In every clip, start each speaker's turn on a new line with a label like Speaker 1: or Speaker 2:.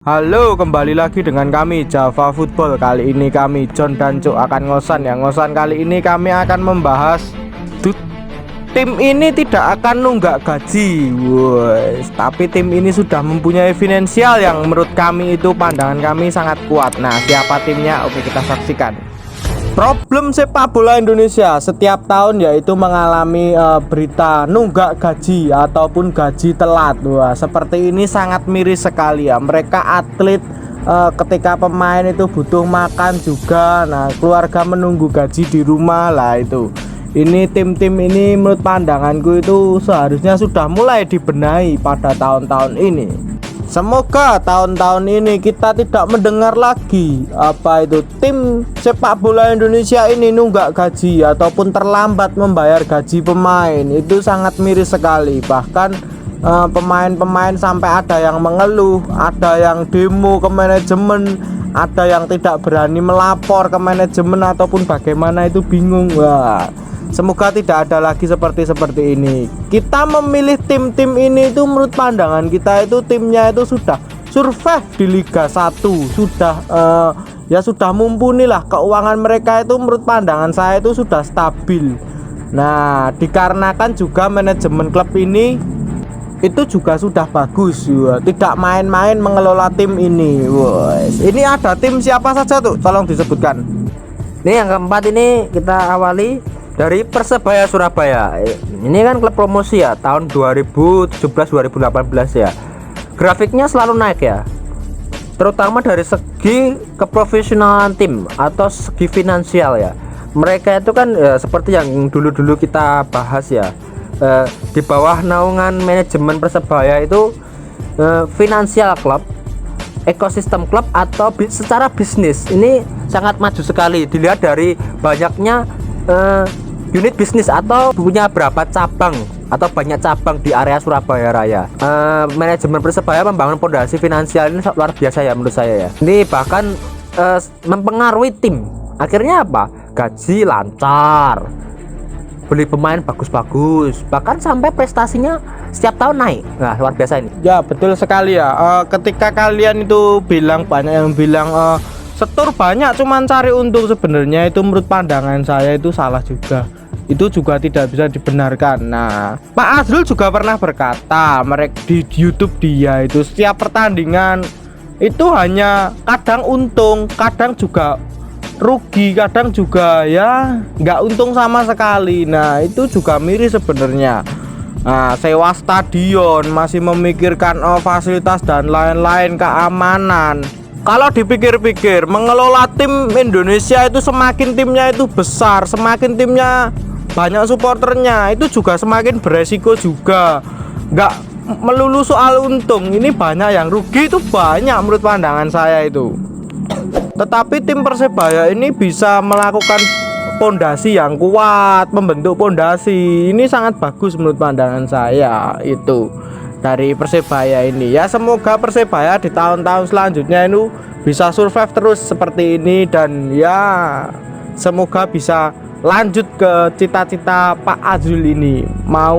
Speaker 1: Halo, kembali lagi dengan kami Java Football. Kali ini kami John dan Cuk akan ngosan ya. Ngosan kali ini kami akan membahas tim ini tidak akan nunggak gaji. Tapi tim ini sudah mempunyai finansial yang menurut kami itu pandangan kami sangat kuat. Nah, siapa timnya? Oke, kita saksikan. Problem sepak bola Indonesia setiap tahun yaitu mengalami berita nunggak gaji ataupun gaji telat. Wah, seperti ini sangat miris sekali ya. Mereka atlet ketika pemain itu butuh makan juga. Nah, keluarga menunggu gaji di rumah lah itu. Ini tim-tim ini menurut pandanganku itu seharusnya sudah mulai dibenahi pada tahun-tahun ini. Semoga tahun-tahun ini kita tidak mendengar lagi apa itu tim sepak bola Indonesia ini nunggak gaji ataupun terlambat membayar gaji pemain. Itu sangat miris sekali. Bahkan pemain-pemain sampai ada yang mengeluh, ada yang demo ke manajemen, ada yang tidak berani melapor ke manajemen ataupun bagaimana, itu bingung. Wah, semoga tidak ada lagi seperti ini. Kita memilih tim-tim ini itu menurut pandangan kita itu timnya itu sudah survive di Liga 1, sudah sudah mumpuni lah. Keuangan mereka itu menurut pandangan saya itu sudah stabil. Nah, dikarenakan juga manajemen klub ini itu juga sudah bagus ya. Tidak main-main mengelola tim ini. Ini ada tim siapa saja tuh? Tolong disebutkan.
Speaker 2: Ini yang keempat, ini kita awali dari Persebaya Surabaya. Ini kan klub promosi ya, tahun 2017-2018 ya. Grafiknya selalu naik ya, terutama dari segi keprofesionalan tim atau segi finansial ya. Mereka itu kan seperti yang dulu-dulu kita bahas ya, di bawah naungan manajemen Persebaya itu finansial klub, ekosistem klub atau secara bisnis ini sangat maju sekali. Dilihat dari banyaknya unit bisnis atau punya berapa cabang atau banyak cabang di area Surabaya Raya. Manajemen Persebaya membangun fondasi finansial ini luar biasa ya menurut saya ya. Ini bahkan mempengaruhi tim. Akhirnya apa? Gaji lancar, beli pemain bagus-bagus, bahkan sampai prestasinya setiap tahun naik. Nah, luar biasa ini.
Speaker 1: Ya, betul sekali ya. Ketika kalian itu bilang, banyak yang bilang setor banyak cuman cari untung, sebenarnya itu menurut pandangan saya itu salah juga. Itu juga tidak bisa dibenarkan. Nah, Pak Azrul juga pernah berkata, mereka di YouTube dia itu setiap pertandingan itu hanya kadang untung, kadang juga rugi, kadang juga ya nggak untung sama sekali. Nah, itu juga miris sebenarnya. Nah, sewa stadion, masih memikirkan fasilitas dan lain-lain, keamanan. Kalau dipikir-pikir, mengelola tim Indonesia itu semakin timnya itu besar, semakin timnya banyak supporternya, itu juga semakin beresiko juga. Nggak melulu soal untung, ini banyak yang rugi, itu banyak menurut pandangan saya itu. Tetapi tim Persebaya ini bisa melakukan pondasi yang kuat, membentuk pondasi. Ini sangat bagus menurut pandangan saya itu dari Persebaya ini. Ya, semoga Persebaya di tahun-tahun selanjutnya itu bisa survive terus seperti ini, dan ya semoga bisa lanjut ke cita-cita Pak Azrul ini, mau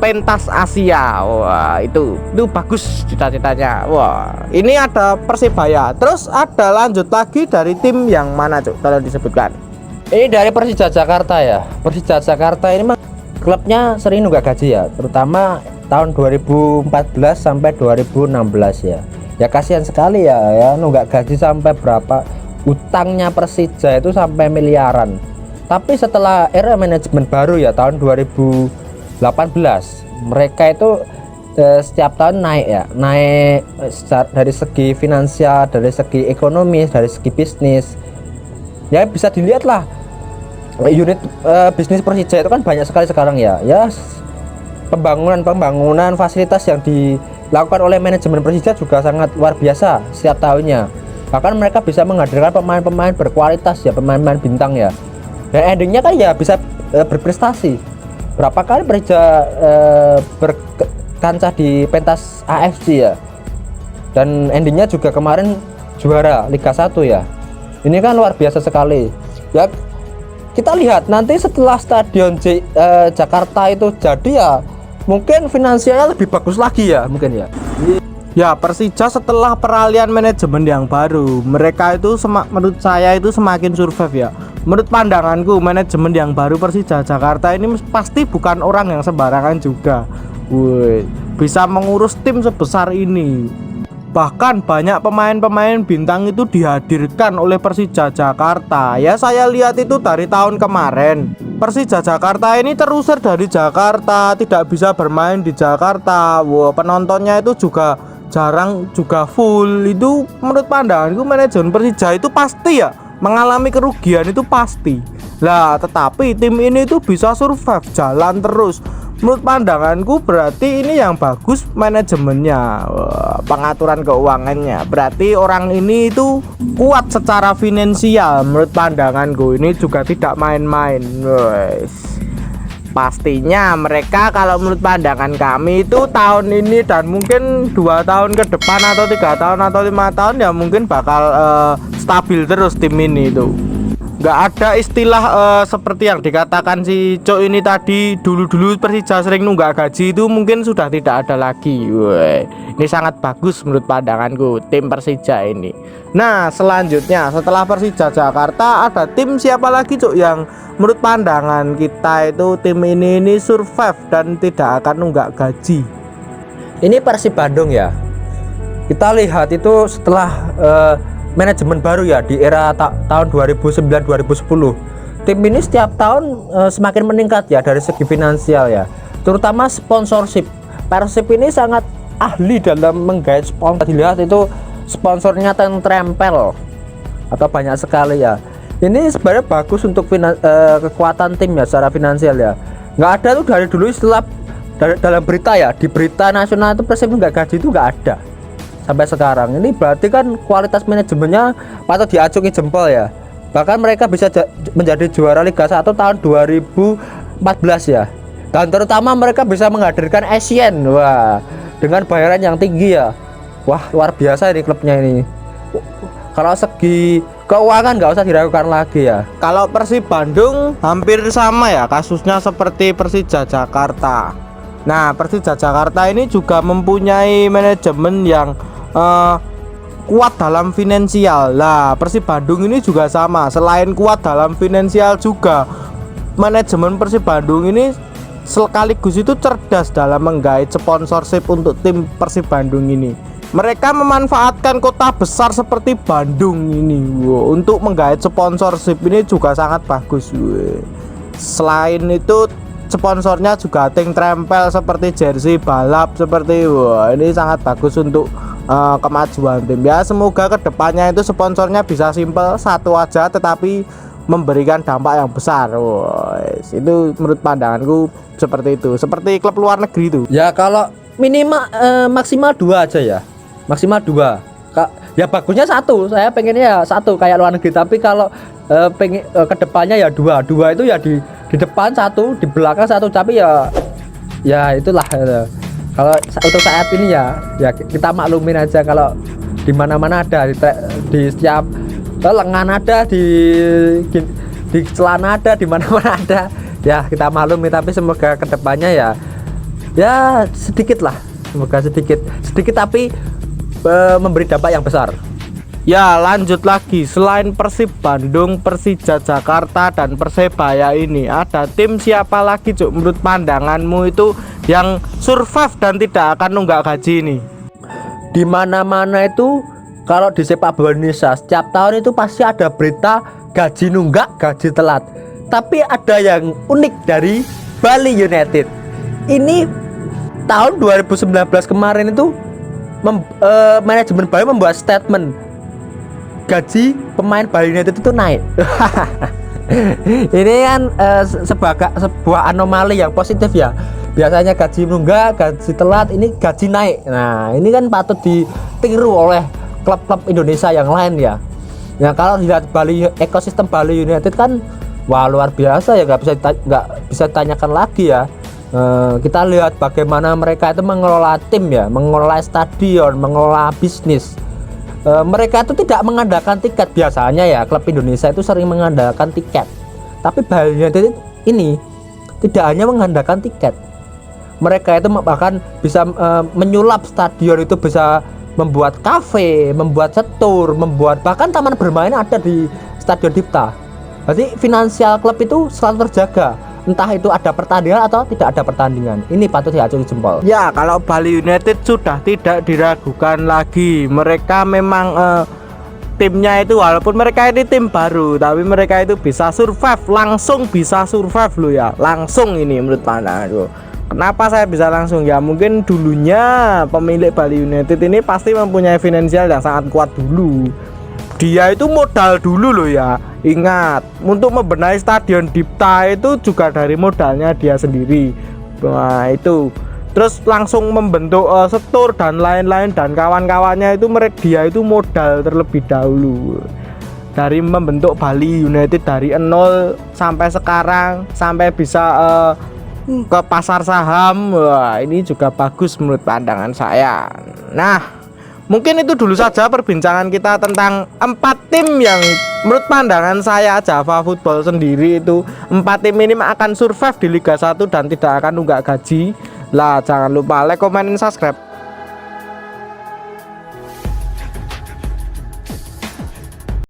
Speaker 1: pentas Asia. Wah, itu bagus cita-citanya. Wah, ini ada Persebaya. Terus ada lanjut lagi dari tim yang mana, Cuk? Kalau disebutkan.
Speaker 2: Ini dari Persija Jakarta ya. Persija Jakarta ini mah klubnya sering nunggak gaji ya, terutama tahun 2014 sampai 2016 ya. Ya kasihan sekali ya, nunggak gaji sampai berapa, utangnya Persija itu sampai miliaran. Tapi setelah era manajemen baru ya tahun 2018, mereka itu setiap tahun naik ya, naik dari segi finansial, dari segi ekonomi, dari segi bisnis. Ya bisa dilihat lah, unit bisnis Persija itu kan banyak sekali sekarang ya. Ya, pembangunan fasilitas yang dilakukan oleh manajemen Persija juga sangat luar biasa setiap tahunnya. Bahkan mereka bisa menghadirkan pemain-pemain berkualitas ya, pemain-pemain bintang ya. Dan endingnya kan ya bisa berprestasi. Berapa kali Persija berkancah di pentas AFC ya, dan endingnya juga kemarin juara Liga 1 ya. Ini kan luar biasa sekali ya. Kita lihat nanti setelah Stadion Jakarta itu jadi ya, mungkin finansialnya lebih bagus lagi ya, mungkin ya.
Speaker 1: Ya, Persija setelah peralihan manajemen yang baru, mereka itu menurut saya itu semakin survive ya. Menurut pandanganku, manajemen yang baru Persija Jakarta ini pasti bukan orang yang sembarangan juga. Woi, bisa mengurus tim sebesar ini. Bahkan banyak pemain-pemain bintang itu dihadirkan oleh Persija Jakarta. Ya, saya lihat itu dari tahun kemarin. Persija Jakarta ini terusir dari Jakarta, tidak bisa bermain di Jakarta. Wah, penontonnya itu juga jarang, juga full. Itu menurut pandanganku manajemen Persija itu pasti ya mengalami kerugian, itu pasti lah. Tetapi tim ini itu bisa survive, jalan terus. Menurut pandanganku berarti ini yang bagus manajemennya, pengaturan keuangannya. Berarti orang ini itu kuat secara finansial. Menurut pandanganku ini juga tidak main-main. Pastinya mereka, kalau menurut pandangan kami itu tahun ini dan mungkin 2 tahun ke depan atau 3 tahun atau 5 tahun ya mungkin bakal stabil terus tim ini itu. Nggak ada istilah seperti yang dikatakan si Cok ini tadi, dulu-dulu Persija sering nunggak gaji, itu mungkin sudah tidak ada lagi. Woi, ini sangat bagus menurut pandanganku tim Persija ini. Nah, selanjutnya setelah Persija Jakarta ada tim siapa lagi Cok yang menurut pandangan kita itu tim ini survive dan tidak akan nunggak gaji?
Speaker 2: Ini Persib Bandung ya. Kita lihat itu setelah manajemen baru ya di era tahun 2009-2010. Tim ini setiap tahun semakin meningkat ya dari segi finansial ya, terutama sponsorship. Persib ini sangat ahli dalam menggait sponsor. Dilihat itu sponsornya terempel atau banyak sekali ya. Ini sebenarnya bagus untuk kekuatan tim ya secara finansial ya. Nggak ada tuh dari dulu istilah dalam berita ya, di berita nasional itu Persib nggak gaji itu nggak ada sampai sekarang. Ini berarti kan kualitas manajemennya patut diacungi jempol ya. Bahkan mereka bisa menjadi juara Liga 1 tahun 2014 ya. Dan terutama mereka bisa menghadirkan Asian. Wah, dengan bayaran yang tinggi ya. Wah, luar biasa ini klubnya ini. Kalau segi keuangan nggak usah diragukan lagi ya.
Speaker 1: Kalau Persib Bandung hampir sama ya kasusnya seperti Persija Jakarta. Nah, Persija Jakarta ini juga mempunyai manajemen yang kuat dalam finansial. Lah, Persib Bandung ini juga sama. Selain kuat dalam finansial juga, manajemen Persib Bandung ini sekaligus itu cerdas dalam menggait sponsorship untuk tim Persib Bandung ini. Mereka memanfaatkan kota besar seperti Bandung ini untuk menggait sponsorship, ini juga sangat bagus. Selain itu sponsornya juga ting trempel seperti jersey balap seperti ini sangat bagus untuk kemajuan tim ya. Semoga kedepannya itu sponsornya bisa simple, satu aja tetapi memberikan dampak yang besar. Itu menurut pandanganku seperti itu, seperti klub luar negeri itu
Speaker 2: ya. Kalau minimal maksimal 2 aja ya, maksimal 2. Ya bagusnya 1, saya pengennya ya 1 kayak luar negeri. Tapi kalau pengen kedepannya ya 2 itu ya di depan 1, di belakang 1. Tapi ya itulah kalau untuk saat ini ya kita maklumin aja. Kalau di mana-mana ada, di setiap lengan ada, di celana ada, di mana-mana ada ya, kita maklumi. Tapi semoga kedepannya ya sedikit lah, semoga sedikit tapi memberi dampak yang besar.
Speaker 1: Ya, lanjut lagi. Selain Persib Bandung, Persija Jakarta dan Persebaya ini, ada tim siapa lagi Cuk menurut pandanganmu itu yang survive dan tidak akan nunggak gaji ini?
Speaker 2: Di mana-mana itu kalau di sepak bola Indonesia setiap tahun itu pasti ada berita gaji nunggak, gaji telat. Tapi ada yang unik dari Bali United. Ini tahun 2019 kemarin itu manajemen Bali membuat statement gaji pemain Bali United itu naik. Ini kan sebuah anomali yang positif ya. Biasanya gaji nunggak, gaji telat, ini gaji naik. Nah, ini kan patut ditiru oleh klub-klub Indonesia yang lain ya. Nah, kalau dilihat ekosistem Bali United kan wah luar biasa ya, nggak bisa ditanyakan lagi ya. Kita lihat bagaimana mereka itu mengelola tim ya, mengelola stadion, mengelola bisnis. Mereka itu tidak mengandalkan tiket. Biasanya ya klub Indonesia itu sering mengandalkan tiket, tapi Bali United ini tidak hanya mengandalkan tiket. mereka itu bahkan bisa menyulap stadion itu, bisa membuat kafe, membuat setur, membuat bahkan taman bermain ada di Stadion Dipta. Jadi finansial klub itu selalu terjaga, entah itu ada pertandingan atau tidak ada pertandingan. Ini patut diacungi jempol.
Speaker 1: Ya, kalau Bali United sudah tidak diragukan lagi. Mereka memang timnya itu, walaupun mereka ini tim baru, tapi mereka itu bisa survive, langsung bisa survive loh ya. Langsung ini menurut pandanganku. Kenapa saya bisa langsung? Ya mungkin dulunya pemilik Bali United ini pasti mempunyai finansial yang sangat kuat dulu. Dia itu modal dulu loh ya. Ingat, untuk membenahi Stadion Dipta itu juga dari modalnya dia sendiri. Nah itu, terus langsung membentuk setur dan lain-lain dan kawan-kawannya itu dia itu modal terlebih dahulu. Dari membentuk Bali United dari 0 sampai sekarang, sampai bisa ke pasar saham. Wah, ini juga bagus menurut pandangan saya. Nah, mungkin itu dulu saja perbincangan kita tentang 4 tim yang menurut pandangan saya Java Football sendiri itu 4 tim ini akan survive di Liga 1 dan tidak akan nunggak gaji. Lah, jangan lupa like, comment, dan subscribe.